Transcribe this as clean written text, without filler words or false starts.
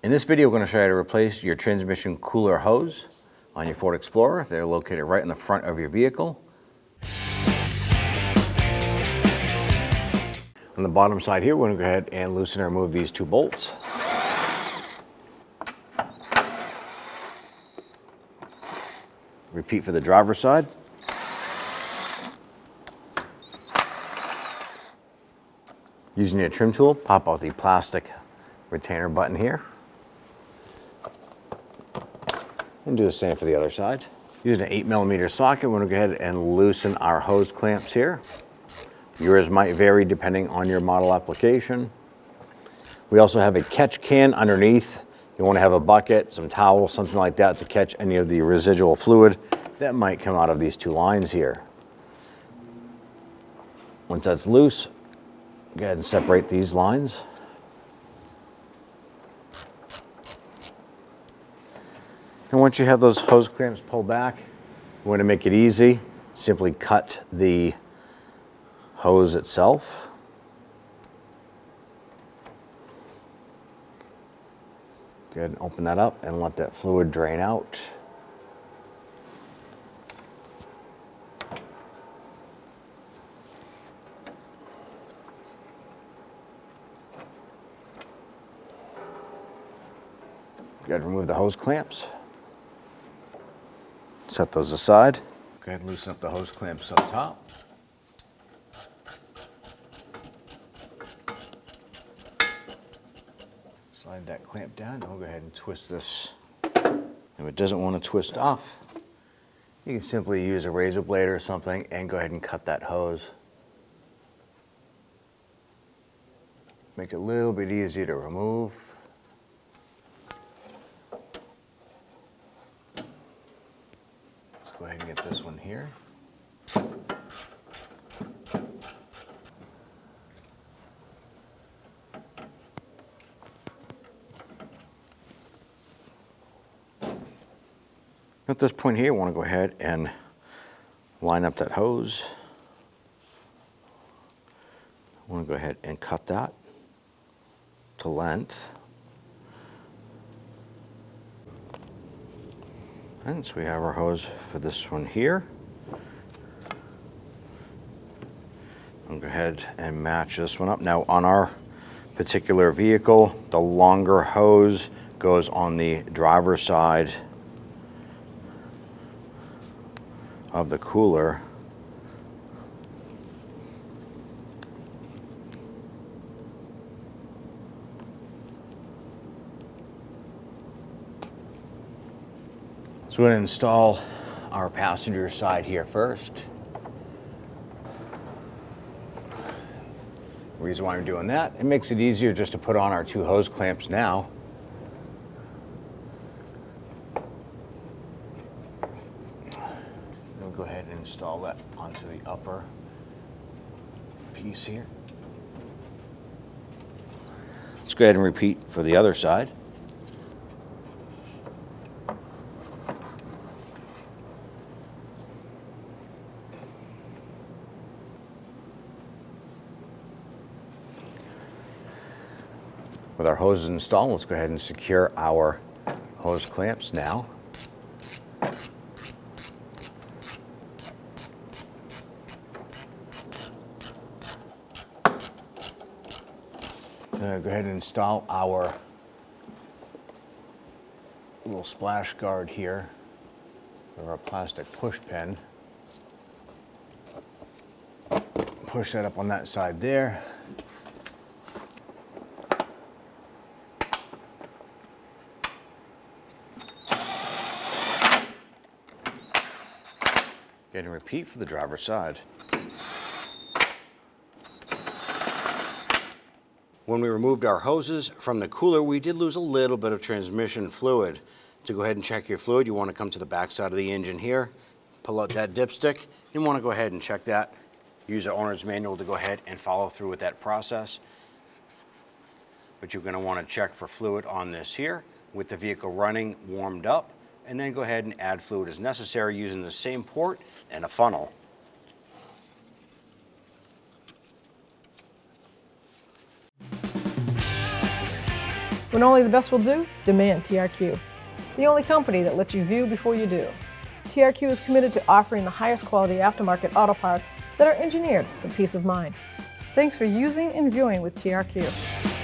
In this video, we're going to show you how to replace your transmission cooler hose on your Ford Explorer. They're located right in the front of your vehicle. On the bottom side here, we're going to go ahead and loosen and remove these two bolts. Repeat for the driver's side. Using your trim tool, pop out the plastic retainer button here. And do the same for the other side. Using an 8mm socket, we're going to go ahead and loosen our hose clamps here. Yours might vary depending on your model application. We also have a catch can underneath. You want to have a bucket, some towels, something like that to catch any of the residual fluid that might come out of these two lines here. Once that's loose, go ahead and separate these lines. And once you have those hose clamps pulled back, you want to make it easy. Simply cut the hose itself. Go ahead and open that up and let that fluid drain out. Go ahead and remove the hose clamps. Set those aside. Go ahead and loosen up the hose clamps up top. Slide that clamp down, and we'll go ahead and twist this. If it doesn't want to twist off, you can simply use a razor blade or something and go ahead and cut that hose. Make it a little bit easier to remove. Go ahead and get this one here. At this point here, I want to go ahead and line up that hose. I want to go ahead and cut that to length. And so we have our hose for this one here. I'll go ahead and match this one up. Now on our particular vehicle, the longer hose goes on the driver's side of the cooler. So we're going to install our passenger side here first. The reason why I'm doing that, it makes it easier just to put on our two hose clamps now. We'll go ahead and install that onto the upper piece here. Let's go ahead and repeat for the other side. With our hoses installed, let's go ahead and secure our hose clamps now. Then go ahead and install our little splash guard here with our plastic push pin. Push that up on that side there. Get and repeat for the driver's side. When we removed our hoses from the cooler, we did lose a little bit of transmission fluid. To go ahead and check your fluid, you want to come to the back side of the engine here, pull out that dipstick. You want to go ahead and check that. Use the owner's manual to go ahead and follow through with that process. But you're going to want to check for fluid on this here with the vehicle running, warmed up. And then go ahead and add fluid as necessary using the same port and a funnel. When only the best will do, demand TRQ. The only company that lets you view before you do. TRQ is committed to offering the highest quality aftermarket auto parts that are engineered for peace of mind. Thanks for using and viewing with TRQ.